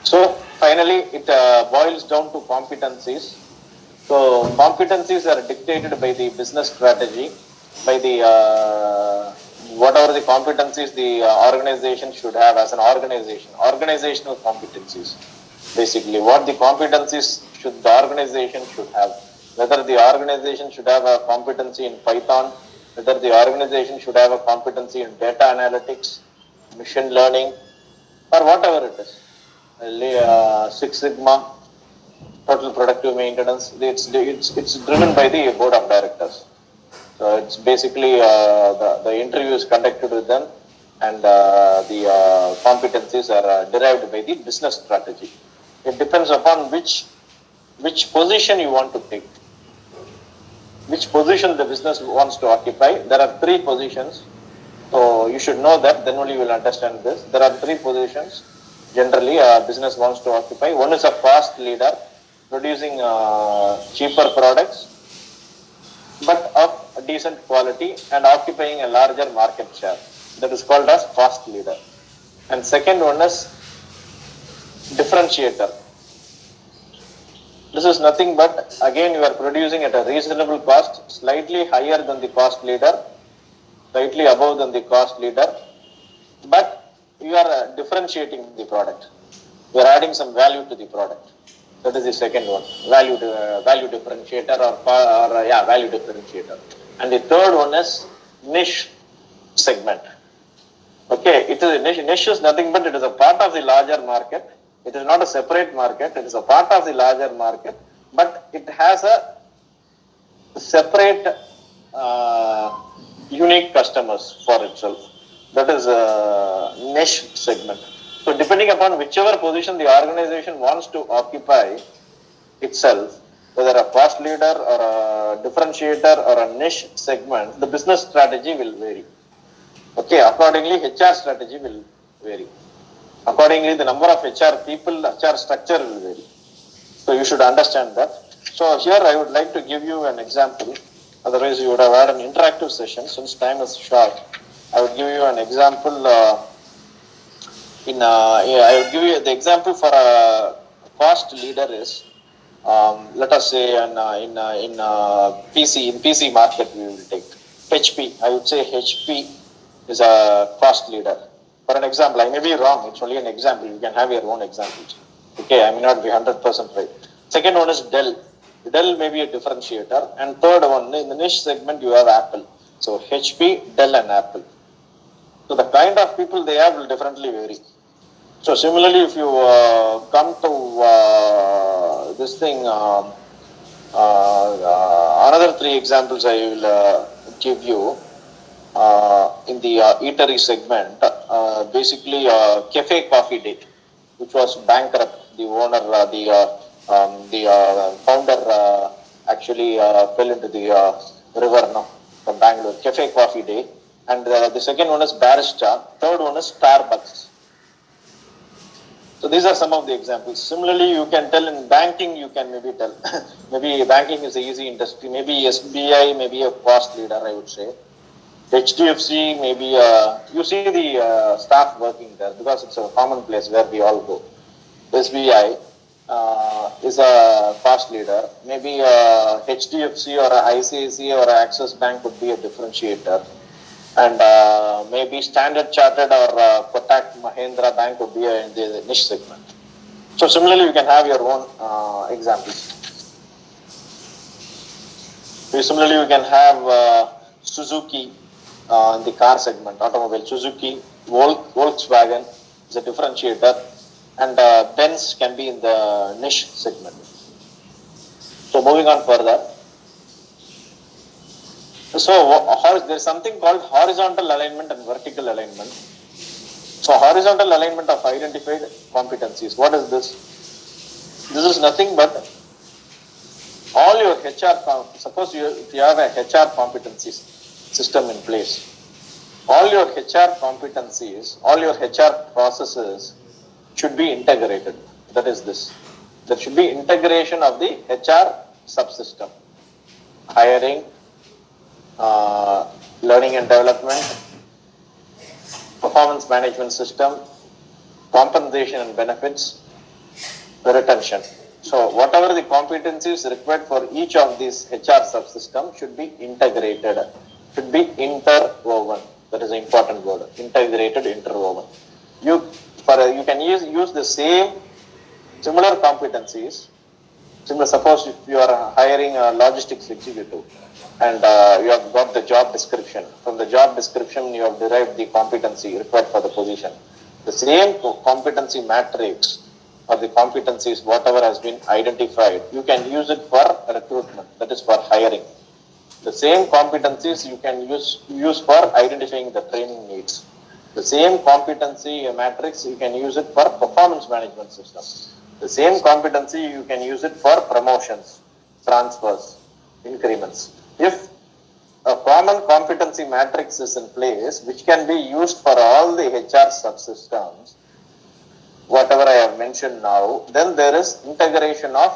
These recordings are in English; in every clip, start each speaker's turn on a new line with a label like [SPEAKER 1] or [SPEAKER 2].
[SPEAKER 1] So finally, it boils down to competencies. So competencies are dictated by the business strategy, by the whatever the competencies the organization should have as an organization, organizational competencies. Basically, what the competencies should the organization should have, whether the organization should have a competency in Python, whether the organization should have a competency in data analytics, machine learning, or whatever it is. Six Sigma, total productive maintenance. It's driven by the board of directors. So it's basically the interview is conducted with them, and the competencies are derived by the business strategy. It depends upon which position you want to take, which position the business wants to occupy. There are three positions. So you should know that, then only you will understand this. There are three positions generally a business wants to occupy. One is a cost leader, producing cheaper products, but of decent quality and occupying a larger market share. That is called as cost leader. And second one is differentiator. This is nothing but, again, you are producing at a reasonable cost, slightly higher than the cost leader, slightly above than the cost leader, but you are differentiating the product. You are adding some value to the product. That is the second one, value differentiator value differentiator. And the third one is niche segment. Okay, it is a niche is nothing but it is a part of the larger market. It is not a separate market. It is a part of the larger market, but it has a separate unique customers for itself. That is a niche segment. So depending upon whichever position the organization wants to occupy itself, whether a cost leader or a differentiator or a niche segment, the business strategy will vary. Okay, accordingly, HR strategy will vary. Accordingly, the number of HR people, HR structure will vary. So you should understand that. So here I would like to give you an example. Otherwise, you would have had an interactive session. Since time is short, I would give you an example. I would give you the example for a cost leader is, let us say, in PC market we will take HP. I would say HP is a cost leader. For an example, I may be wrong. It's only an example. You can have your own examples. Okay, I may not be 100% right. Second one is Dell. Dell may be a differentiator. And third one, in the niche segment, you have Apple. So HP, Dell, and Apple. So the kind of people they have will differently vary. So similarly, if you come to this thing, another three examples I will give you in the eatery segment. Basically, Cafe Coffee Day, which was bankrupt. The owner, the founder actually fell into the river now from Bangalore. Cafe Coffee Day. And the second one is Barista. Third one is Starbucks. So these are some of the examples. Similarly, you can tell in banking, you can maybe tell. Maybe banking is an easy industry. Maybe SBI, maybe a cost leader, I would say. HDFC, maybe you see the staff working there because it's a common place where we all go. SBI is a cost leader. Maybe HDFC or ICICI or Axis Bank would be a differentiator. And maybe Standard Chartered or Kotak Mahindra Bank would be in the niche segment. So similarly, you can have your own examples. Similarly, you can have Suzuki in the car segment, automobile. Suzuki, Volkswagen is a differentiator, and Benz can be in the niche segment. So moving on further. So there's something called horizontal alignment and vertical alignment. So horizontal alignment of identified competencies. What is this? This is nothing but all your HR, suppose if you have a HR competencies system in place, all your HR competencies, all your HR processes should be integrated. That is this. There should be integration of the HR subsystem. Hiring, learning and development, performance management system, compensation and benefits, retention. So whatever the competencies required for each of these HR subsystems should be integrated, should be interwoven. That is an important word, integrated, interwoven. You can use the same similar competencies. Similar, suppose if you are hiring a logistics executive and you have got the job description. From the job description, you have derived the competency required for the position. The same competency matrix or the competencies, whatever has been identified, you can use it for recruitment, that is for hiring. The same competencies you can use for identifying the training needs. The same competency matrix, you can use it for performance management system. The same competency, you can use it for promotions, transfers, increments. If a common competency matrix is in place, which can be used for all the HR subsystems, whatever I have mentioned now, then there is integration of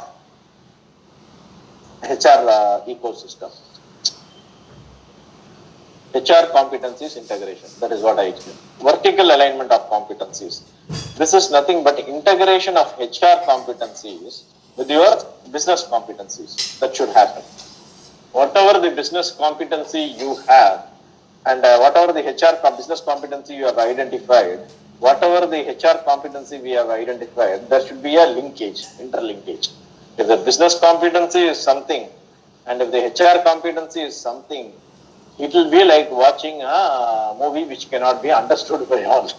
[SPEAKER 1] HR ecosystem. HR competencies integration. That is what I explained. Vertical alignment of competencies. This is nothing but integration of HR competencies with your business competencies. That should happen. Whatever the business competency you have and whatever the HR business competency you have identified, whatever the HR competency we have identified, there should be a linkage, interlinkage. If the business competency is something and if the HR competency is something, it will be like watching a movie which cannot be understood by all.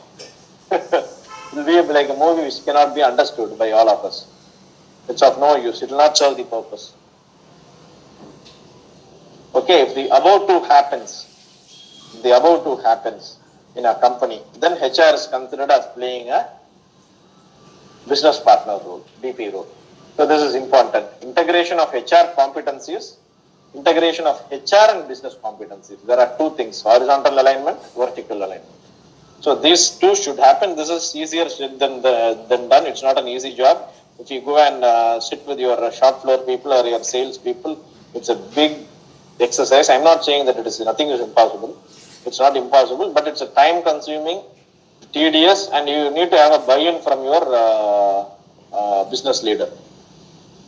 [SPEAKER 1] It will be like a movie which cannot be understood by all of us. It's of no use. It will not serve the purpose. Okay, if the above two happens in a company, then HR is considered as playing a business partner role, BP role. So this is important. Integration of HR competencies, integration of HR and business competencies. There are two things, horizontal alignment, vertical alignment. So these two should happen. This is easier than done. It's not an easy job. If you go and sit with your shop floor people or your sales people, it's a big exercise. I'm not saying that nothing is impossible. It's not impossible, but it's a time consuming, tedious, and you need to have a buy-in from your business leader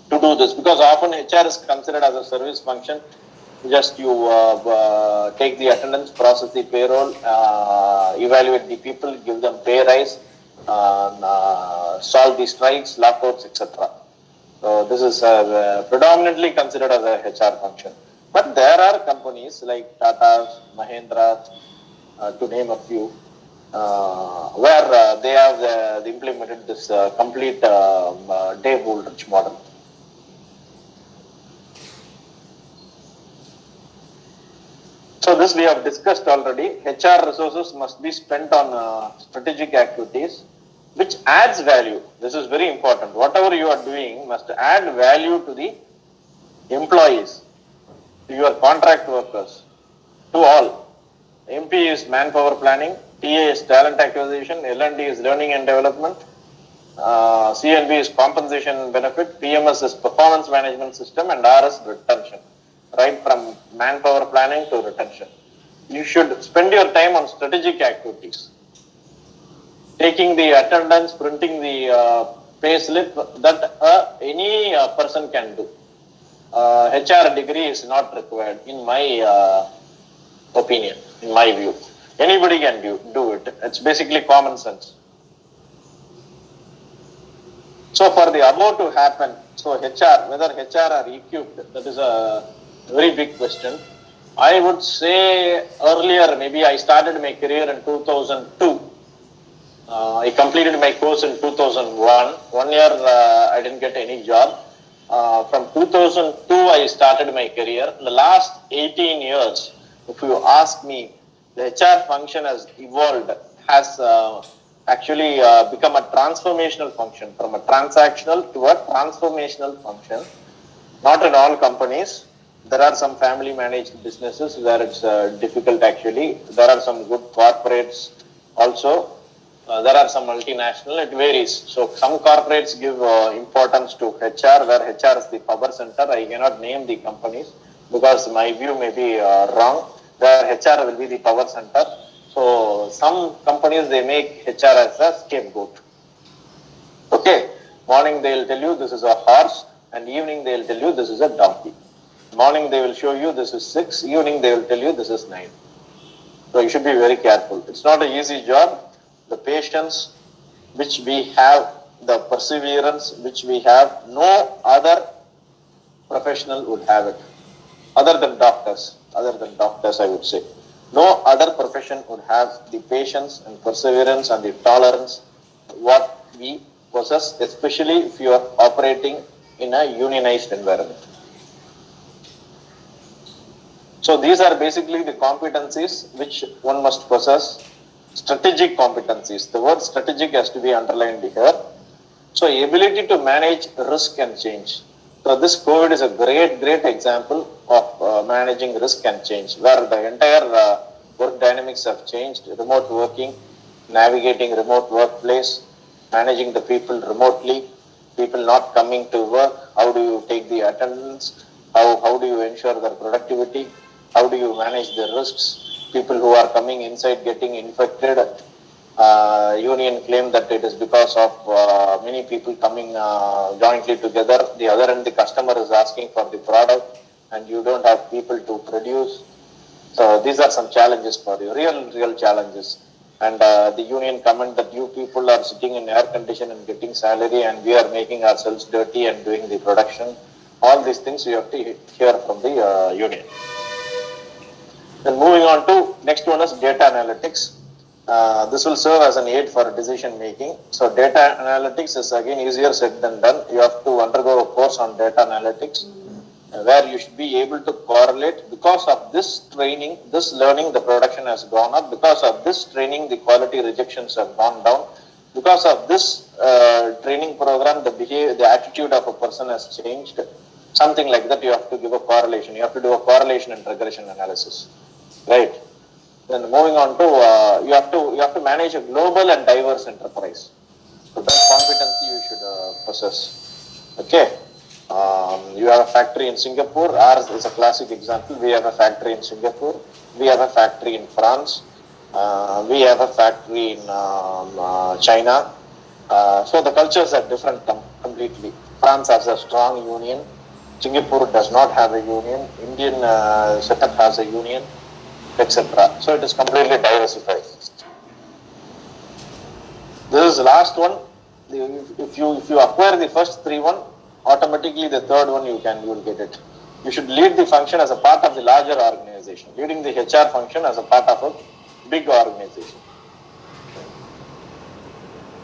[SPEAKER 1] to do this, because often HR is considered as a service function. Just you take the attendance, process the payroll, evaluate the people, give them pay rise, solve the strikes, lockouts, etc. So this is predominantly considered as a HR function. But there are companies like Tata, Mahindra, to name a few, where they have implemented this complete Dave Woolrich model. So this we have discussed already. HR resources must be spent on strategic activities which adds value. This is very important. Whatever you are doing must add value to the employees, to your contract workers, to all. MP is manpower planning, TA is talent acquisition, L&D is learning and development, CNB is compensation and benefit, PMS is performance management system, and R is retention. Right from manpower planning to retention. You should spend your time on strategic activities. Taking the attendance, printing the pay slip, that any person can do. HR degree is not required, in my opinion, in my view. Anybody can do it. It's basically common sense. So for the above to happen, so HR, whether HR are equipped, that is a very big question. I would say earlier, maybe I started my career in 2002. I completed my course in 2001. 1 year I didn't get any job. From 2002 I started my career. In the last 18 years, if you ask me, the HR function has evolved, has actually become a transformational function, from a transactional to a transformational function. Not in all companies. There are some family managed businesses where it's difficult actually. There are some good corporates also. There are some multinational, it varies. So some corporates give importance to HR, where HR is the power center. I cannot name the companies because my view may be wrong, where HR will be the power center. So some companies, they make HR as a scapegoat. Okay. Morning they will tell you this is a horse, and evening they will tell you this is a donkey. Morning they will show you this is 6, evening they will tell you this is 9. So you should be very careful. It's not an easy job. The patience which we have, the perseverance which we have, no other professional would have it. Other than doctors, I would say. No other profession would have the patience and perseverance and the tolerance what we possess, especially if you are operating in a unionized environment. So these are basically the competencies which one must possess. Strategic competencies. The word strategic has to be underlined here. So ability to manage risk and change. So this COVID is a great example of managing risk and change, where the entire work dynamics have changed. Remote working, navigating remote workplace, managing the people remotely, people not coming to work. How do you take the attendance? How do you ensure their productivity? How do you manage the risks? People who are coming inside getting infected. Union claim that it is because of many people coming jointly together. The other end, the customer is asking for the product and you don't have people to produce. So these are some challenges for you, real challenges. And the union comment that you people are sitting in air condition and getting salary and we are making ourselves dirty and doing the production. All these things you have to hear from the union. Then moving on to next one is data analytics. This will serve as an aid for decision making. So data analytics is again easier said than done. You have to undergo a course on data analytics where you should be able to correlate. Because of this training, this learning, the production has gone up. Because of this training, the quality rejections have gone down. Because of this training program, the attitude of a person has changed. Something like that, you have to give a correlation. You have to do a correlation and regression analysis, right? Then moving on to you have to manage a global and diverse enterprise. So that competency you should possess. Okay. You have a factory in Singapore. Ours is a classic example. We have a factory in Singapore. We have a factory in France. We have a factory in China. So the cultures are different completely. France has a strong union. Singapore does not have a union. Indian setup has a union, etc. So it is completely diversified. This is the last one. If you acquire the first three one, automatically the third one you will get it. You should lead the function as a part of the larger organization. Leading the HR function as a part of a big organization.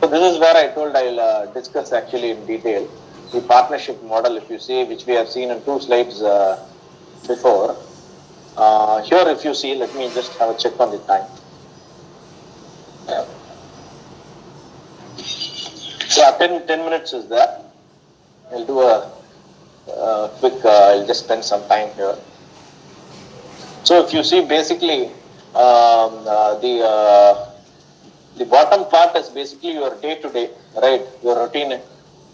[SPEAKER 1] So this is where I told I'll discuss actually in detail the partnership model. If you see, which we have seen in 2 slides before. Here, if you see, let me just have a check on the time. Yeah, 10 minutes is there. I'll do a quick, I'll just spend some time here. So if you see, basically, the bottom part is basically your day-to-day, right? Your routine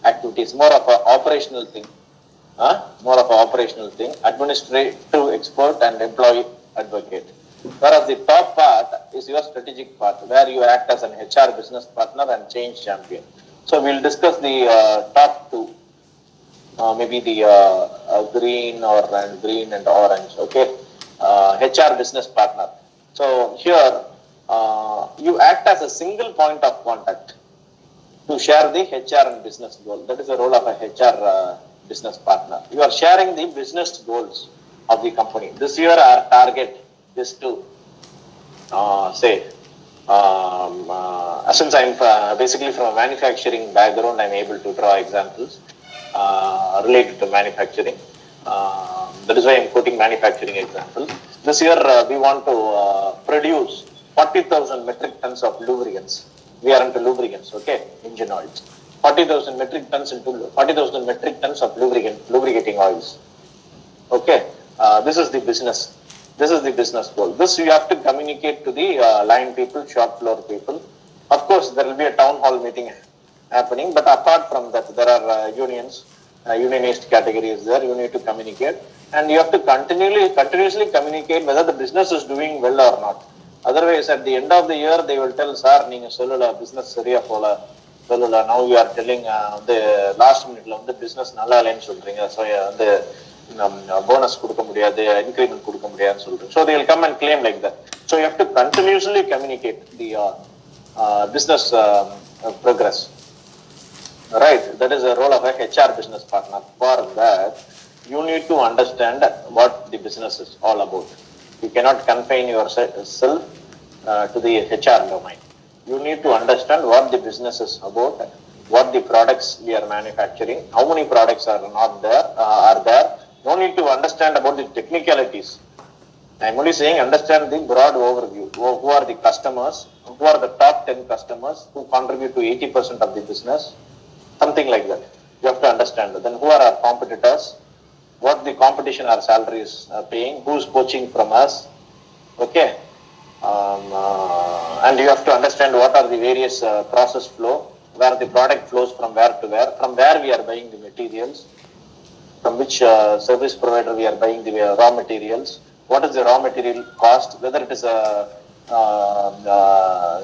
[SPEAKER 1] activities, more of an operational thing. Administrative expert and employee advocate. Whereas the top part is your strategic part, where you act as an HR business partner and change champion. So we'll discuss the top 2, maybe the green and orange. Okay, HR business partner. So here you act as a single point of contact to share the HR and business goal. That is the role of a HR business partner. You are sharing the business goals of the company. This year our target is to since I'm basically from a manufacturing background, I'm able to draw examples related to manufacturing. That is why I'm quoting manufacturing examples. This year we want to produce 40,000 metric tons of lubricants. We are into lubricants, okay, engine oils. 40,000 metric tons of lubricating oils. Okay, this is the business. This is the business goal. This you have to communicate to the line people, shop floor people. Of course, there will be a town hall meeting happening, but apart from that, there are unions, unionist categories there. You need to communicate, and you have to continuously communicate whether the business is doing well or not. Otherwise, at the end of the year, they will tell, "Sir, நீங்க சொல்லல business சரியா போல. now you are telling the last minute la the business nalla இல்லைன்னு சொல்றீங்க, so the bonus கொடுக்க முடியாது, increment கொடுக்க முடியாதுன்னு சொல்றீங்க. So they will come and claim like that. So you have to continuously communicate the business progress. Right, that is the role of a HR business partner. For that, you need to understand what the business is all about. You cannot confine yourself to the HR domain. You need to understand what the business is about, what the products we are manufacturing, how many products are not there, are there. No need to understand about the technicalities. I am only saying understand the broad overview. Who are the customers? Who are the top 10 customers who contribute to 80% of the business? Something like that. You have to understand. Then who are our competitors? What the competition our salaries are paying? Who is poaching from us? Okay. And you have to understand what are the various process flow, where the product flows from where we are buying the materials, from which service provider we are buying the raw materials, what is the raw material cost, whether it is a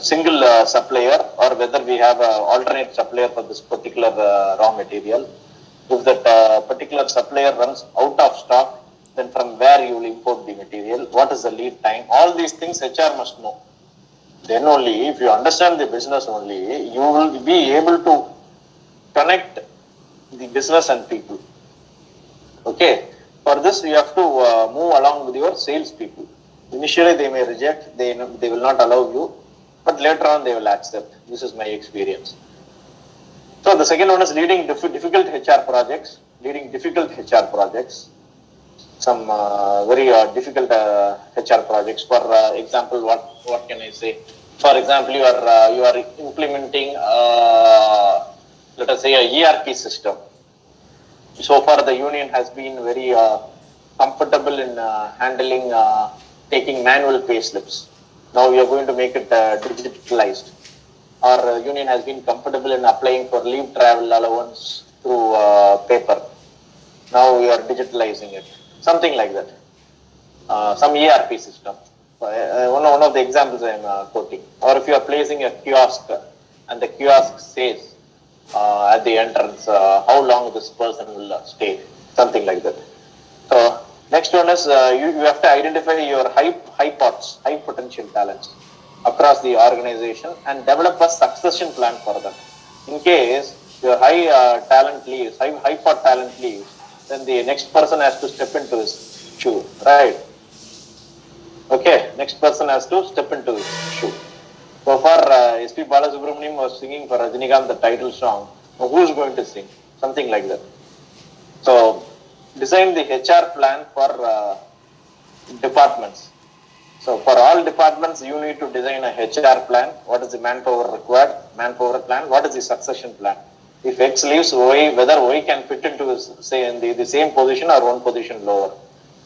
[SPEAKER 1] single supplier or whether we have an alternate supplier for this particular raw material. If that particular supplier runs out of stock, then from where you will import the material, what is the lead time, all these things HR must know. Then only, if you understand the business only, you will be able to connect the business and people. Okay, for this you have to move along with your sales people. Initially they may reject, they will not allow you, but later on they will accept. This is my experience. So the second one is leading difficult HR projects. Some very difficult HR projects. For example, what can I say? For example, you are implementing let us say a ERP system. So far the union has been very comfortable in handling taking manual pay slips. Now we are going to make it digitalized. Our union has been comfortable in applying for leave travel allowance through paper. Now we are digitalizing it. Something like that. Some ERP system. One of the examples I am quoting. Or if you are placing a kiosk and the kiosk says at the entrance how long this person will stay. Something like that. So next one is you have to identify your high potential talents across the organization and develop a succession plan for them. In case your high pot talent leaves, then the next person has to step into his shoe, right? Okay, next person has to step into his shoe. So far, S.P. Balasubramaniam was singing for Rajinikanth the title song. Now, who is going to sing? Something like that. So, design the HR plan for departments. So, for all departments, you need to design a HR plan. What is the manpower required? Manpower plan. What is the succession plan? If X leaves, whether Y can fit into say in the same position or one position lower.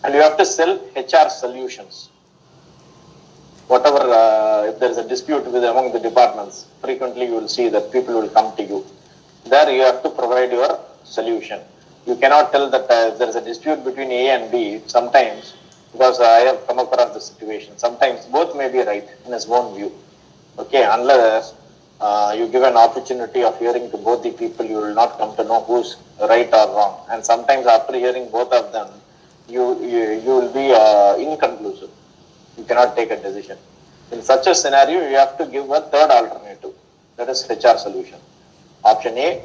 [SPEAKER 1] And you have to sell HR solutions. Whatever, if there is a dispute among the departments, frequently you will see that people will come to you. There you have to provide your solution. You cannot tell that there is a dispute between A and B sometimes, because I have come across the situation. Sometimes both may be right in his own view. Okay, unless you give an opportunity of hearing to both the people, you will not come to know who is right or wrong. And sometimes after hearing both of them, you will be inconclusive. You cannot take a decision. In such a scenario, you have to give a third alternative, that is HR solution. Option A,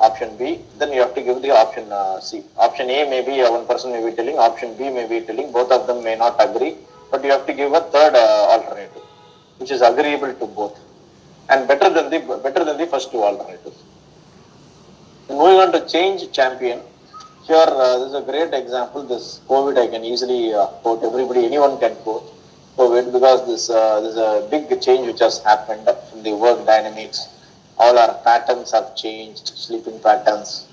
[SPEAKER 1] option B, then you have to give the option C. Option A may be one person may be telling, option B may be telling, both of them may not agree, but you have to give a third alternative, which is agreeable to both and better than the first two alternatives. And moving on to change champion. Here, this is a great example. This COVID I can easily quote. Anyone can quote COVID, because this is a big change which has happened from the work dynamics. All our patterns have changed, sleeping patterns,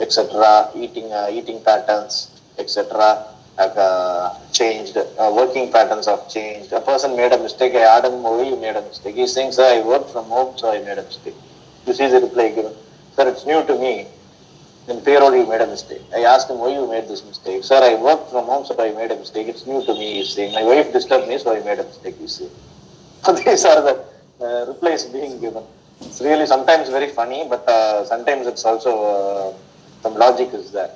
[SPEAKER 1] etc., eating patterns, etc., have changed. Working patterns have changed. A person made a mistake. I asked him, why you made a mistake? He's saying, sir, I work from home, so I made a mistake. This is the reply given. Sir, it's new to me. In payroll, you made a mistake. I asked him, why you made this mistake? Sir, I work from home, so I made a mistake. It's new to me, he's saying. My wife disturbed me, so I made a mistake, he's saying. So these are the replies being given. It's really sometimes very funny, but sometimes it's also some logic is there.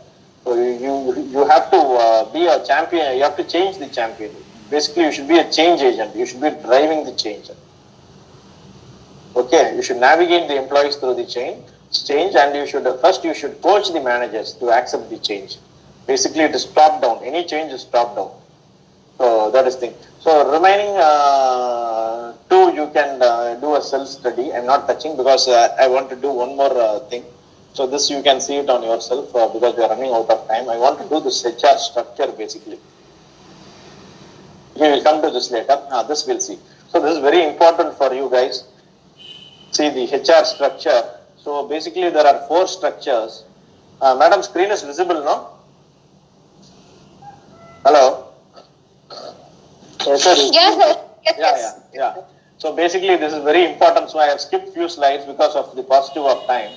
[SPEAKER 1] So you have to be a champion. You have to change the champion. Basically, you should be a change agent. You should be driving the change. Okay, you should navigate the employees through the change, and you should coach the managers to accept the change. Basically, it is top down. Any change is top down. So that is thing. So remaining two, you can do a self study. I'm not touching because I want to do one more thing. So this you can see it on yourself because we are running out of time. I want to do this HR structure basically. We will come to this later. This we'll see. So this is very important for you guys. See the HR structure. So basically there are 4 structures. Madam, screen is visible, no? Hello?
[SPEAKER 2] Yes, sir.
[SPEAKER 1] Yeah. So basically this is very important. So I have skipped few slides because of the paucity of time.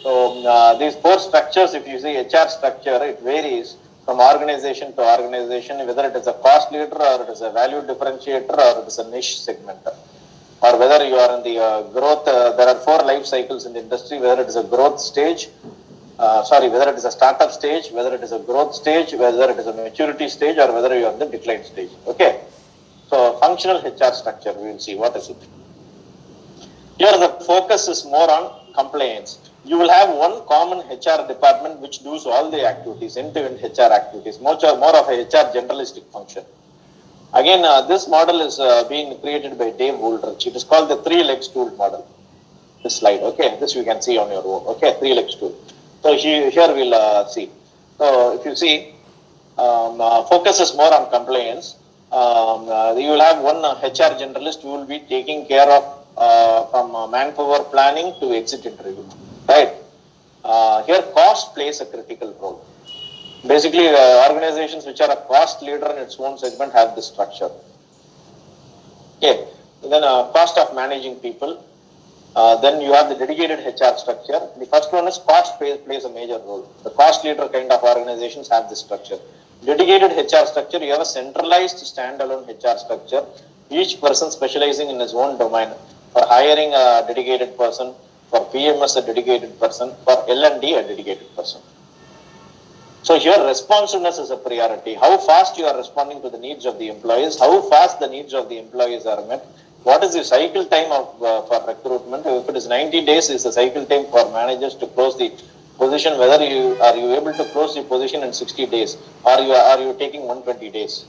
[SPEAKER 1] So these 4 structures, if you see HR structure, it varies from organization to organization, whether it is a cost leader or it is a value differentiator or it is a niche segmenter. Or whether you are in the growth, there are 4 life cycles in the industry, whether it is a growth stage, whether it is a startup stage, whether it is a growth stage, whether it is a maturity stage, or whether you are in the decline stage. Okay. So functional HR structure, we will see what is it. Here the focus is more on compliance. You will have one common HR department which does all the activities, end-to-end HR activities, more of a HR generalistic function. Again, this model is being created by Dave Woolrich. It is called the 3-leg stool model. This slide, okay, this you can see on your own. Okay, 3-leg stool. So here we'll see. So if you see, focus is more on compliance. You will have one HR generalist who will be taking care of from manpower planning to exit interview, right? Here cost plays a critical role. Basically, organizations which are a cost leader in its own segment have this structure. Okay, then cost of managing people. Then you have the dedicated HR structure. The first one is cost plays a major role. The cost leader kind of organizations have this structure. Dedicated HR structure, you have a centralized standalone HR structure, each person specializing in his own domain. For hiring a dedicated person, for PMS a dedicated person, for L&D a dedicated person. So here responsiveness is a priority. How fast you are responding to the needs of the employees, how fast the needs of the employees are met, what is the cycle time for recruitment. If it is 90 days is the cycle time for managers to close the position, whether are you able to close the position in 60 days or are you taking 120 days.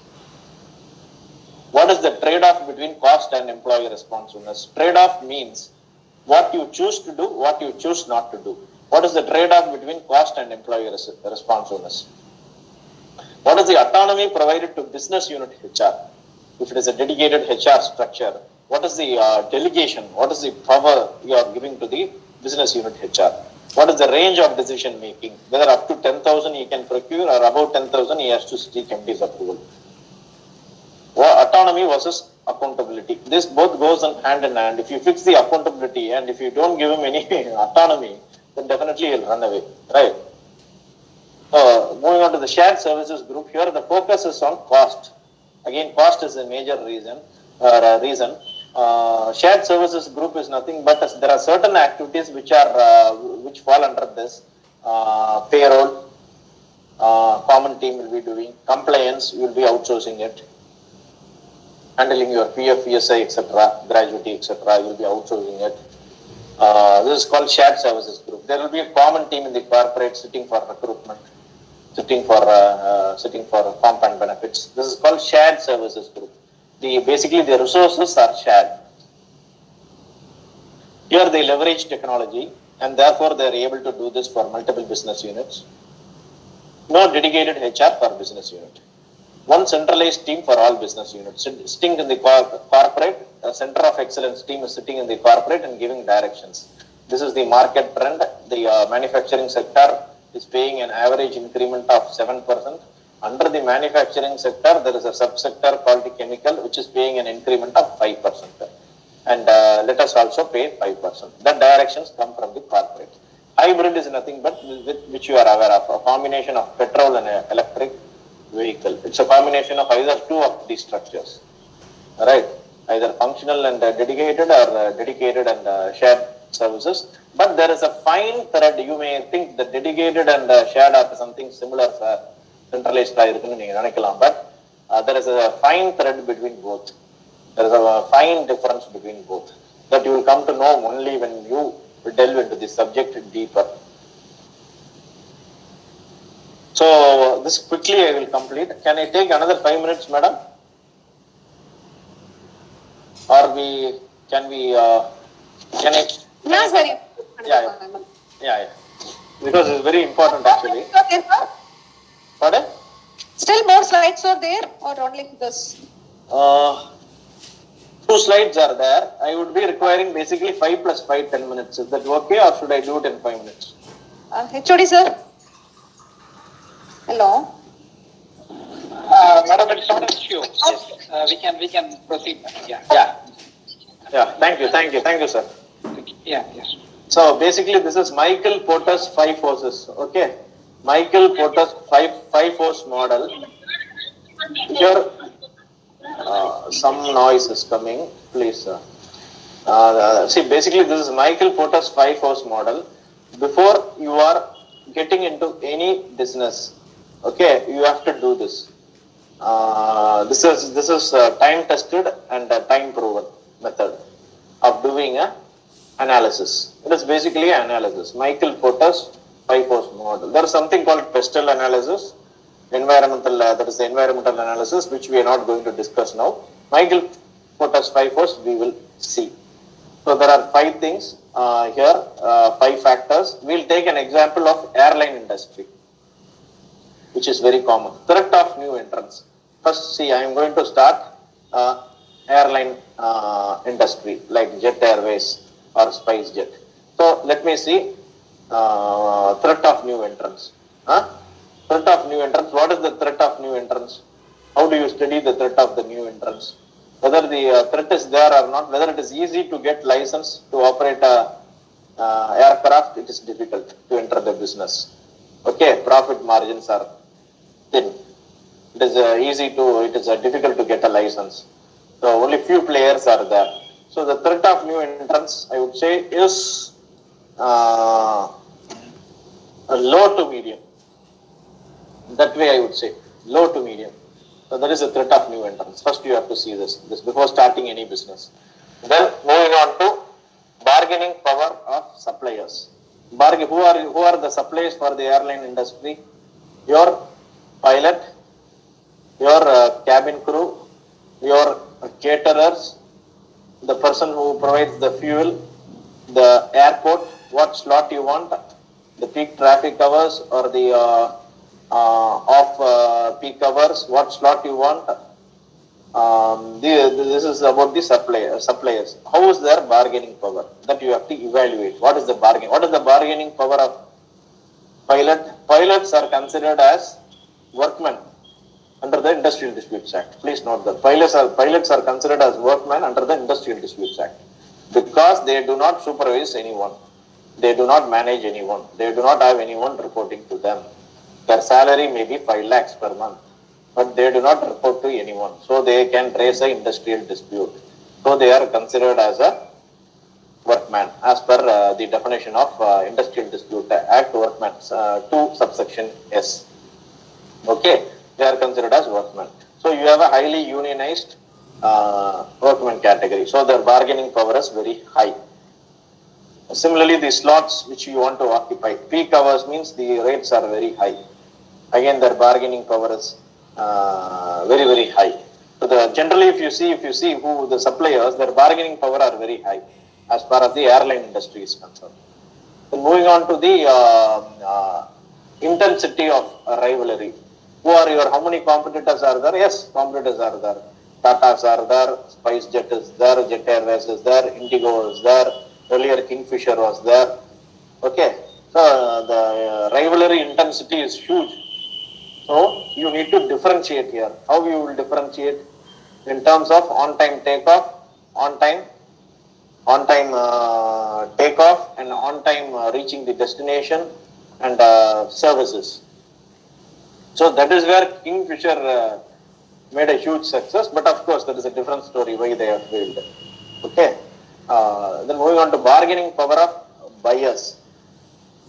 [SPEAKER 1] What is the trade-off between cost and employee responsiveness? Trade-off means what you choose to do, what you choose not to do. What is the trade-off between cost and employee responsiveness? What is the autonomy provided to business unit HR? If it is a dedicated HR structure, what is the delegation? What is the power you are giving to the business unit HR? What is the range of decision making? Whether up to 10,000 he can procure or above 10,000 he has to seek MD's approval. Autonomy versus accountability. This both goes hand in hand. If you fix the accountability and if you don't give him any autonomy, then definitely he'll run away, right? Moving on to the shared services group, here the focus is on cost. Again, cost is a major reason. Shared services group is nothing but there are certain activities which fall under this. Payroll, common team will be doing. Compliance, you will be outsourcing it. Handling your PF, ESI, etc., gratuity, etc., you will be outsourcing it. This is called shared services group. There will be a common team in the corporate sitting for recruitment, sitting for comp and benefits. This is called shared services group. Basically the resources are shared. Here they leverage technology and therefore they are able to do this for multiple business units. No dedicated HR for business unit. One centralized team for all business units. Sitting in the corporate, a center of excellence team is sitting in the corporate and giving directions. This is the market trend. The manufacturing sector is paying an average increment of 7%. Under the manufacturing sector, there is a subsector called the chemical, which is paying an increment of 5%. And let us also pay 5%. The directions come from the corporate. Hybrid is nothing but which you are aware of, a combination of petrol and electric vehicle. It's a combination of either two of these structures, right? Either functional and dedicated or dedicated and shared services. But there is a fine thread. You may think the dedicated and shared are something similar, centralized, but there is a fine thread between both. There is a fine difference between both that you will come to know only when you delve into the subject deeper. So this quickly I will complete. Can I take another 5 minutes, madam? Or can I?
[SPEAKER 2] Yeah, sir.
[SPEAKER 1] Yeah. Because it's very important actually. Pardon?
[SPEAKER 2] Still more slides are there or only this?
[SPEAKER 1] 2 slides are there. I would be requiring basically 5 plus 5, 10 minutes. Is that okay, or should I do it in 5 minutes?
[SPEAKER 2] HOD sir. Hello.
[SPEAKER 3] Madam, it's not an issue. Yes. We can proceed.
[SPEAKER 1] Yeah. Thank you, sir.
[SPEAKER 3] Yes.
[SPEAKER 1] So basically, this is Michael Porter's 5 forces. Okay, Michael Porter's five force model. Here, some noise is coming. Please, see, basically, this is Michael Porter's 5 force model. Before you are getting into any business, okay, you have to do this. This is time tested and time proven method of doing a analysis. It is basically an analysis. Michael Porter's 5 force model. There is something called pestle analysis, environmental. That is the environmental analysis, which we are not going to discuss now. Michael Porter's 5 force we will see. So there are 5 things here, 5 factors. We will take an example of airline industry, which is very common. Threat of new entrants. First, see, I am going to start airline industry like Jet Airways or SpiceJet. So let me see threat of new entrants. Threat of new entrants. What is the threat of new entrants? How do you study the threat of the new entrants? Whether the threat is there or not, whether it is easy to get license to operate a aircraft, it is difficult to enter the business. Okay, profit margins are thin. It is difficult to get a license. So only few players are there. So the threat of new entrants, I would say, is low to medium. That way I would say, low to medium. So there is a threat of new entrants. First you have to see this before starting any business. Then moving on to bargaining power of suppliers. Who are the suppliers for the airline industry? Your pilot, your cabin crew, your caterers, the person who provides the fuel, the airport, what slot you want, the peak traffic hours or the off peak hours, what slot you want. This is about the suppliers. How is their bargaining power? That you have to evaluate. What is the bargaining power of pilot? Pilots are considered as workmen under the Industrial Disputes Act. Please note that pilots are considered as workmen under the Industrial Disputes Act because they do not supervise anyone. They do not manage anyone. They do not have anyone reporting to them. Their salary may be 5 lakhs per month, but they do not report to anyone. So they can raise an industrial dispute. So they are considered as a workman as per the definition of Industrial Dispute Act, workman 2 subsection S. Okay, they are considered as workmen. So you have a highly unionized workman category. So their bargaining power is very high. Similarly, the slots which you want to occupy, peak hours means the rates are very high. Again, their bargaining power is very, very high. So generally, if you see who the suppliers, their bargaining power are very high as far as the airline industry is concerned. So moving on to the intensity of rivalry. How many competitors are there? Yes, competitors are there. Tatas are there, SpiceJet is there, Jet Airways is there, Indigo is there, earlier Kingfisher was there. Okay, so the rivalry intensity is huge. So you need to differentiate here. How you will differentiate? In terms of on-time takeoff, on-time takeoff, and on-time reaching the destination and services. So that is where Kingfisher made a huge success, but of course that is a different story why they have failed. Okay, Then moving on to bargaining power of buyers.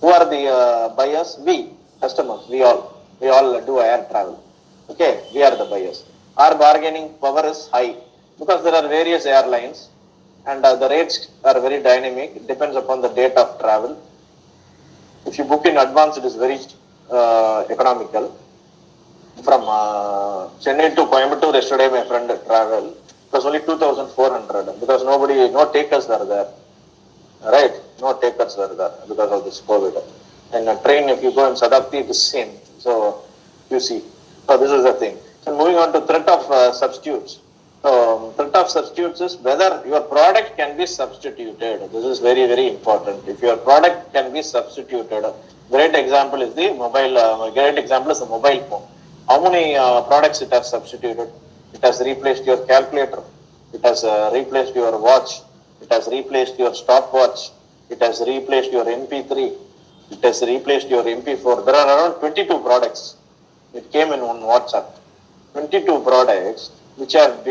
[SPEAKER 1] Who are the buyers? We, customers, we all do air travel. Okay, we are the buyers. Our bargaining power is high because there are various airlines and the rates are very dynamic. It depends upon the date of travel. If you book in advance, it is very economical. From Chennai to Coimbatore yesterday, my friend traveled. It was only 2,400 because no takers are there. Right? No takers were there because of this COVID. And a train, if you go in Sadapti, it is same. So, you see. So, this is the thing. So, moving on to threat of substitutes. So, threat of substitutes is whether your product can be substituted. This is very, very important. If your product can be substituted, great example is the mobile phone. How many products it has substituted? It has replaced your calculator. It has replaced your watch. It has replaced your stopwatch. It has replaced your MP3. It has replaced your MP4. There are around 22 products. It came in one WhatsApp. 22 products which have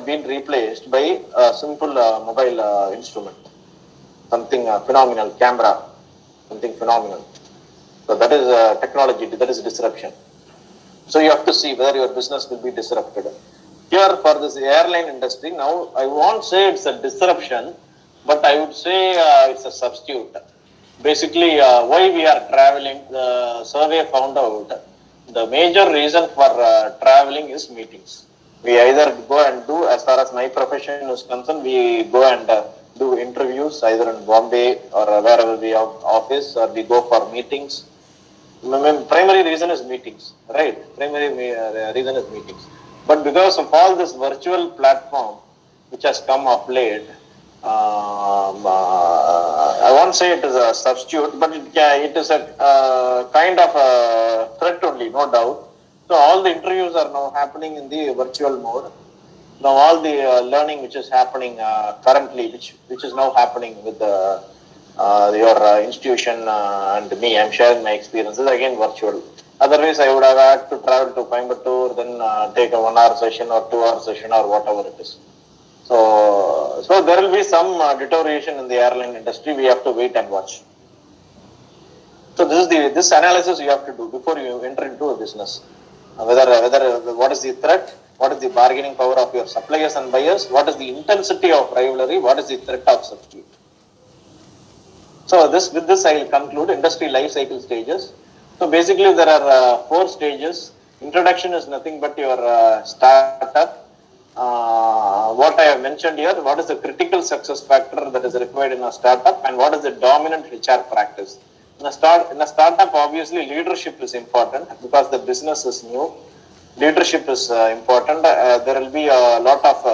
[SPEAKER 1] been replaced by a simple mobile instrument. Something phenomenal, camera, something phenomenal. So that is technology, that is disruption. So you have to see whether your business will be disrupted. Here for this airline industry, now I won't say it's a disruption, but I would say it's a substitute. Basically, why we are traveling, the survey found out the major reason for traveling is meetings. We either go and do, as far as my profession is concerned, we go and do interviews either in Bombay or wherever we have office, or we go for meetings. Primary reason is meetings, right? Primary reason is meetings. But because of all this virtual platform which has come of late, I won't say it is a substitute, but it is a kind of a threat only, no doubt. So all the interviews are now happening in the virtual mode. Now all the learning which is happening currently, which is now happening with your institution and me, I'm sharing my experiences again virtual. Otherwise, I would have had to travel to Coimbatore, then take a 1 hour session or 2 hour session or whatever it is. So there will be some deterioration in the airline industry. We have to wait and watch. So this analysis you have to do before you enter into a business. Whether what is the threat, what is the bargaining power of your suppliers and buyers, what is the intensity of rivalry, what is the threat of substitute. So with this I will conclude industry life cycle stages. So basically there are 4 stages. Introduction is nothing but your startup. What I have mentioned here, what is the critical success factor that is required in a startup and what is the dominant HR practice. In a startup, obviously leadership is important because the business is new. Leadership is important. There will be a lot of